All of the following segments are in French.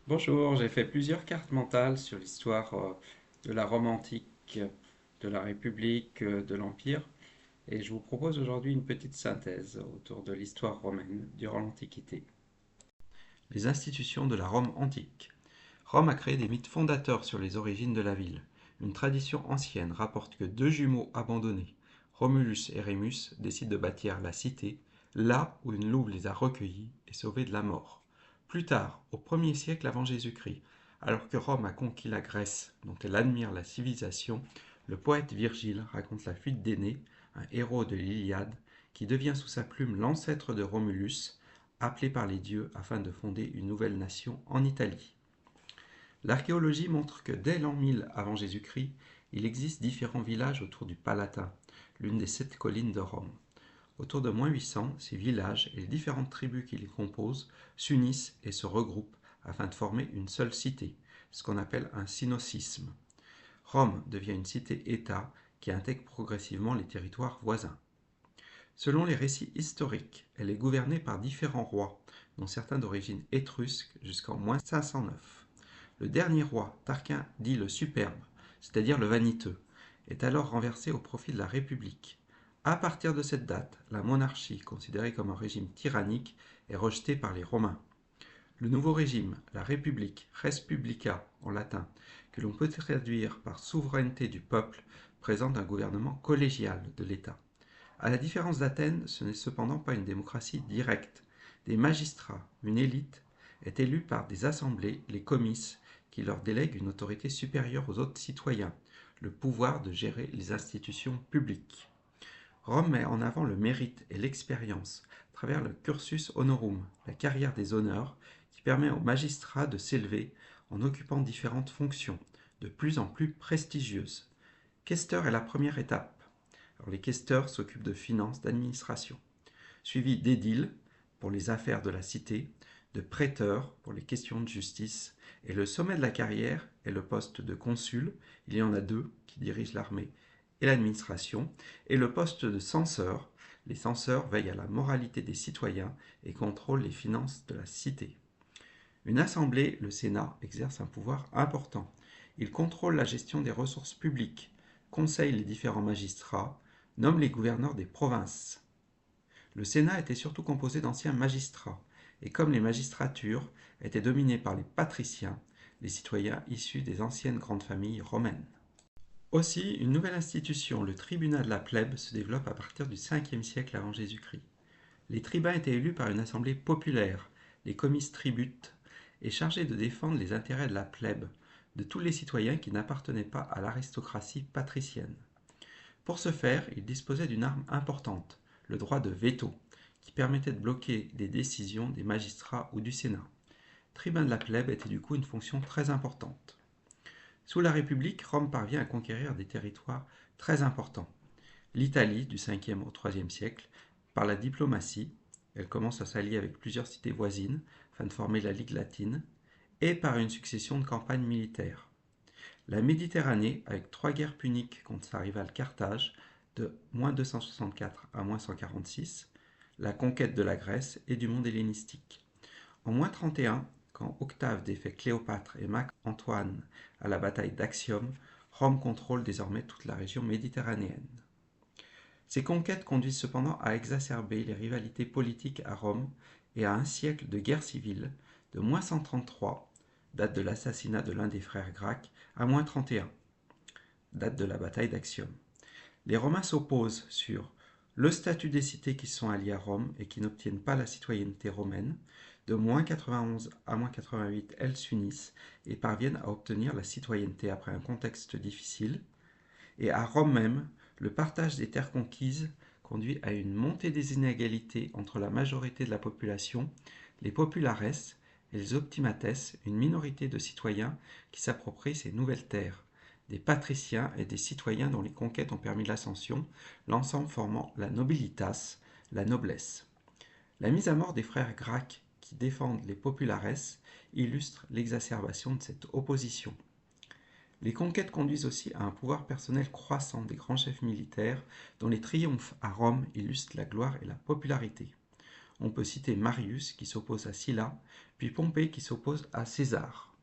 Bonjour, j'ai fait plusieurs cartes mentales sur l'histoire de la Rome antique, de la République, de l'Empire, et je vous propose aujourd'hui une petite synthèse autour de l'histoire romaine durant l'Antiquité. Les institutions de la Rome antique. Rome a créé des mythes fondateurs sur les origines de la ville. Une tradition ancienne rapporte que deux jumeaux abandonnés, Romulus et Rémus, décident de bâtir la cité, là où une louve les a recueillis et sauvés de la mort. Plus tard, au 1er siècle avant Jésus-Christ, alors que Rome a conquis la Grèce, dont elle admire la civilisation, le poète Virgile raconte la fuite d'Énée, un héros de l'Iliade, qui devient sous sa plume l'ancêtre de Romulus, appelé par les dieux afin de fonder une nouvelle nation en Italie. L'archéologie montre que dès l'an 1000 avant Jésus-Christ, il existe différents villages autour du Palatin, l'une des 7 collines de Rome. Autour de -800, ces villages et les différentes tribus qui les composent s'unissent et se regroupent afin de former une seule cité, ce qu'on appelle un synocisme. Rome devient une cité-État qui intègre progressivement les territoires voisins. Selon les récits historiques, elle est gouvernée par différents rois, dont certains d'origine étrusque jusqu'en -509. Le dernier roi, Tarquin dit le Superbe, c'est-à-dire le vaniteux, est alors renversé au profit de la République. À partir de cette date, la monarchie, considérée comme un régime tyrannique, est rejetée par les Romains. Le nouveau régime, la République, res publica en latin, que l'on peut traduire par souveraineté du peuple, présente un gouvernement collégial de l'État. À la différence d'Athènes, ce n'est cependant pas une démocratie directe. Des magistrats, une élite, est élue par des assemblées, les comices, qui leur délèguent une autorité supérieure aux autres citoyens, le pouvoir de gérer les institutions publiques. Rome met en avant le mérite et l'expérience à travers le cursus honorum, la carrière des honneurs, qui permet aux magistrats de s'élever en occupant différentes fonctions, de plus en plus prestigieuses. Questeur est la première étape. Alors, les questeurs s'occupent de finances, d'administration, suivi d'édiles pour les affaires de la cité, de prêteurs pour les questions de justice, et le sommet de la carrière est le poste de consul, il y en a deux qui dirigent l'armée et l'administration, et le poste de censeur, les censeurs veillent à la moralité des citoyens et contrôlent les finances de la cité. Une assemblée, le Sénat, exerce un pouvoir important. Il contrôle la gestion des ressources publiques, conseille les différents magistrats, nomme les gouverneurs des provinces. Le Sénat était surtout composé d'anciens magistrats, et comme les magistratures étaient dominées par les patriciens, les citoyens issus des anciennes grandes familles romaines. Aussi, une nouvelle institution, le tribunat de la plèbe, se développe à partir du 5e siècle avant Jésus-Christ. Les tribuns étaient élus par une assemblée populaire, les comices tributes, et chargés de défendre les intérêts de la plèbe, de tous les citoyens qui n'appartenaient pas à l'aristocratie patricienne. Pour ce faire, ils disposaient d'une arme importante, le droit de veto, qui permettait de bloquer des décisions des magistrats ou du Sénat. Tribun de la plèbe était du coup une fonction très importante. Sous la République, Rome parvient à conquérir des territoires très importants. L'Italie, du 5e au 3e siècle, par la diplomatie, elle commence à s'allier avec plusieurs cités voisines afin de former la Ligue latine, et par une succession de campagnes militaires. La Méditerranée, avec 3 guerres puniques contre sa rivale Carthage, de -264 à -146, la conquête de la Grèce et du monde hellénistique. En -31, quand Octave défait Cléopâtre et Marc-Antoine à la bataille d'Actium, Rome contrôle désormais toute la région méditerranéenne. Ces conquêtes conduisent cependant à exacerber les rivalités politiques à Rome et à un siècle de guerre civile, de -133, date de l'assassinat de l'un des frères Gracques, à -31, date de la bataille d'Actium. Les Romains s'opposent sur le statut des cités qui sont alliées à Rome et qui n'obtiennent pas la citoyenneté romaine. De -91 à -88, elles s'unissent et parviennent à obtenir la citoyenneté après un contexte difficile. Et à Rome même, le partage des terres conquises conduit à une montée des inégalités entre la majorité de la population, les populares et les optimates, une minorité de citoyens qui s'approprient ces nouvelles terres, des patriciens et des citoyens dont les conquêtes ont permis l'ascension, l'ensemble formant la nobilitas, la noblesse. La mise à mort des frères Gracques qui défendent les populares illustre l'exacerbation de cette opposition. Les conquêtes conduisent aussi à un pouvoir personnel croissant des grands chefs militaires dont les triomphes à Rome illustrent la gloire et la popularité. On peut citer Marius qui s'oppose à Sylla, puis Pompée qui s'oppose à César.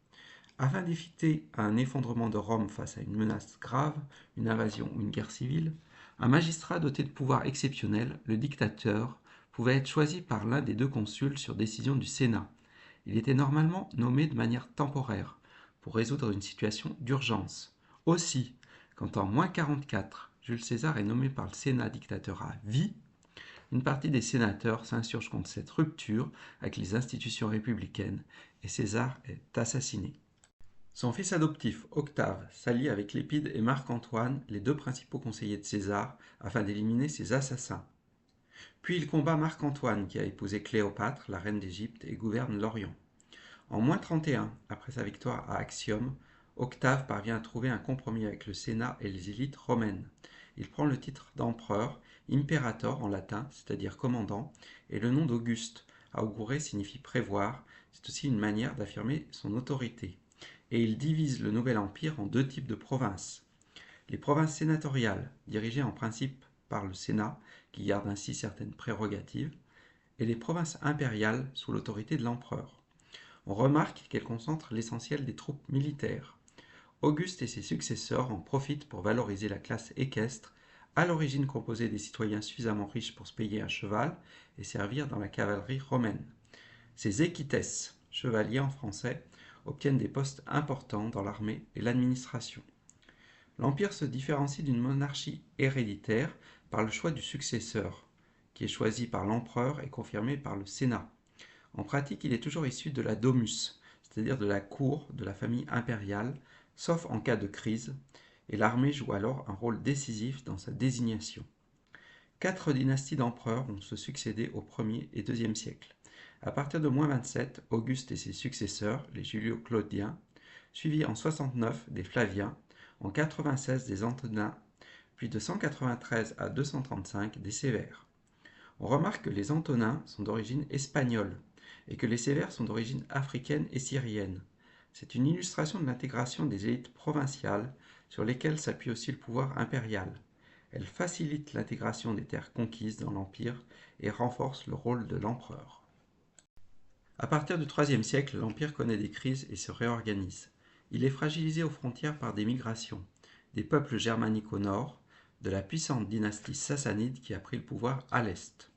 Afin d'éviter un effondrement de Rome face à une menace grave, une invasion ou une guerre civile, un magistrat doté de pouvoirs exceptionnels, le dictateur, pouvait être choisi par l'un des deux consuls sur décision du Sénat. Il était normalement nommé de manière temporaire, pour résoudre une situation d'urgence. Aussi, quand en -44, Jules César est nommé par le Sénat dictateur à vie, une partie des sénateurs s'insurge contre cette rupture avec les institutions républicaines et César est assassiné. Son fils adoptif, Octave, s'allie avec Lépide et Marc-Antoine, les deux principaux conseillers de César, afin d'éliminer ses assassins. Puis il combat Marc-Antoine, qui a épousé Cléopâtre, la reine d'Égypte, et gouverne l'Orient. En -31, après sa victoire à Actium, Octave parvient à trouver un compromis avec le Sénat et les élites romaines. Il prend le titre d'empereur, imperator en latin, c'est-à-dire commandant, et le nom d'Auguste, augure signifie prévoir, c'est aussi une manière d'affirmer son autorité. Et il divise le nouvel empire en deux types de provinces. Les provinces sénatoriales, dirigées en principe par le Sénat, qui garde ainsi certaines prérogatives, et les provinces impériales sous l'autorité de l'empereur. On remarque qu'elles concentrent l'essentiel des troupes militaires. Auguste et ses successeurs en profitent pour valoriser la classe équestre, à l'origine composée des citoyens suffisamment riches pour se payer un cheval et servir dans la cavalerie romaine. Ces equites, chevaliers en français, obtiennent des postes importants dans l'armée et l'administration. L'Empire se différencie d'une monarchie héréditaire par le choix du successeur, qui est choisi par l'empereur et confirmé par le Sénat. En pratique, il est toujours issu de la domus, c'est-à-dire de la cour de la famille impériale, sauf en cas de crise, et l'armée joue alors un rôle décisif dans sa désignation. 4 dynasties d'empereurs vont se succéder au 1er et 2e siècle. À partir de -27, Auguste et ses successeurs, les Julio-Claudiens, suivis en 69 des Flaviens, en 96 des Antonins, puis de 193 à 235 des Sévères. On remarque que les Antonins sont d'origine espagnole et que les Sévères sont d'origine africaine et syrienne. C'est une illustration de l'intégration des élites provinciales sur lesquelles s'appuie aussi le pouvoir impérial. Elle facilite l'intégration des terres conquises dans l'Empire et renforce le rôle de l'empereur. À partir du IIIe siècle, l'Empire connaît des crises et se réorganise. Il est fragilisé aux frontières par des migrations, des peuples germaniques au nord, de la puissante dynastie sassanide qui a pris le pouvoir à l'est.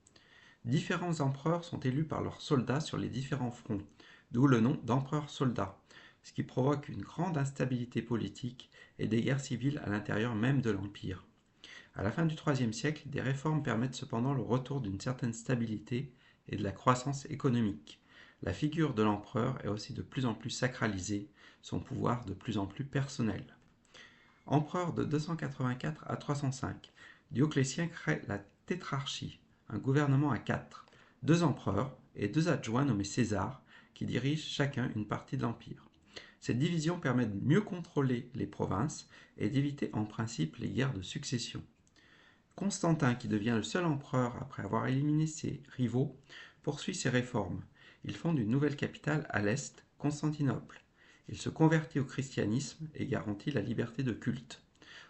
Différents empereurs sont élus par leurs soldats sur les différents fronts, d'où le nom d'empereur-soldat, ce qui provoque une grande instabilité politique et des guerres civiles à l'intérieur même de l'Empire. À la fin du IIIe siècle, des réformes permettent cependant le retour d'une certaine stabilité et de la croissance économique. La figure de l'empereur est aussi de plus en plus sacralisée, son pouvoir de plus en plus personnel. Empereur de 284 à 305, Dioclétien crée la tétrarchie, un gouvernement à 4, 2 empereurs et 2 adjoints nommés Césars, qui dirigent chacun une partie de l'Empire. Cette division permet de mieux contrôler les provinces et d'éviter en principe les guerres de succession. Constantin, qui devient le seul empereur après avoir éliminé ses rivaux, poursuit ses réformes. Il fonde une nouvelle capitale à l'est, Constantinople. Il se convertit au christianisme et garantit la liberté de culte.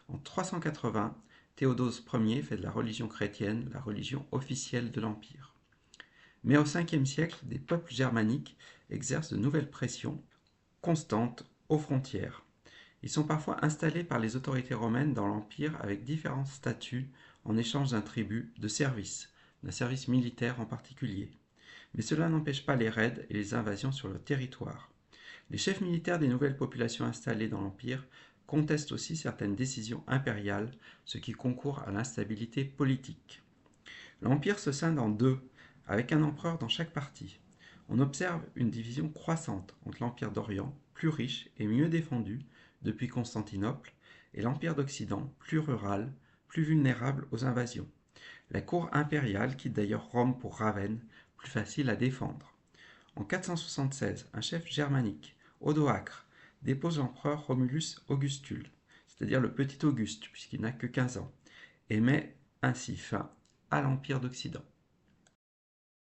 En 380, Théodose Ier fait de la religion chrétienne la religion officielle de l'Empire. Mais au 5e siècle, des peuples germaniques exercent de nouvelles pressions constantes aux frontières. Ils sont parfois installés par les autorités romaines dans l'Empire avec différents statuts en échange d'un tribut, de service, d'un service militaire en particulier. Mais cela n'empêche pas les raids et les invasions sur leur territoire. Les chefs militaires des nouvelles populations installées dans l'Empire contestent aussi certaines décisions impériales, ce qui concourt à l'instabilité politique. L'Empire se scinde en deux, avec un empereur dans chaque partie. On observe une division croissante entre l'Empire d'Orient, plus riche et mieux défendu depuis Constantinople, et l'Empire d'Occident, plus rural, plus vulnérable aux invasions. La cour impériale quitte d'ailleurs Rome pour Ravenne, plus facile à défendre. En 476, un chef germanique, Odoacre, dépose l'empereur Romulus Augustule, c'est-à-dire le petit Auguste, puisqu'il n'a que 15 ans, et met ainsi fin à l'Empire d'Occident.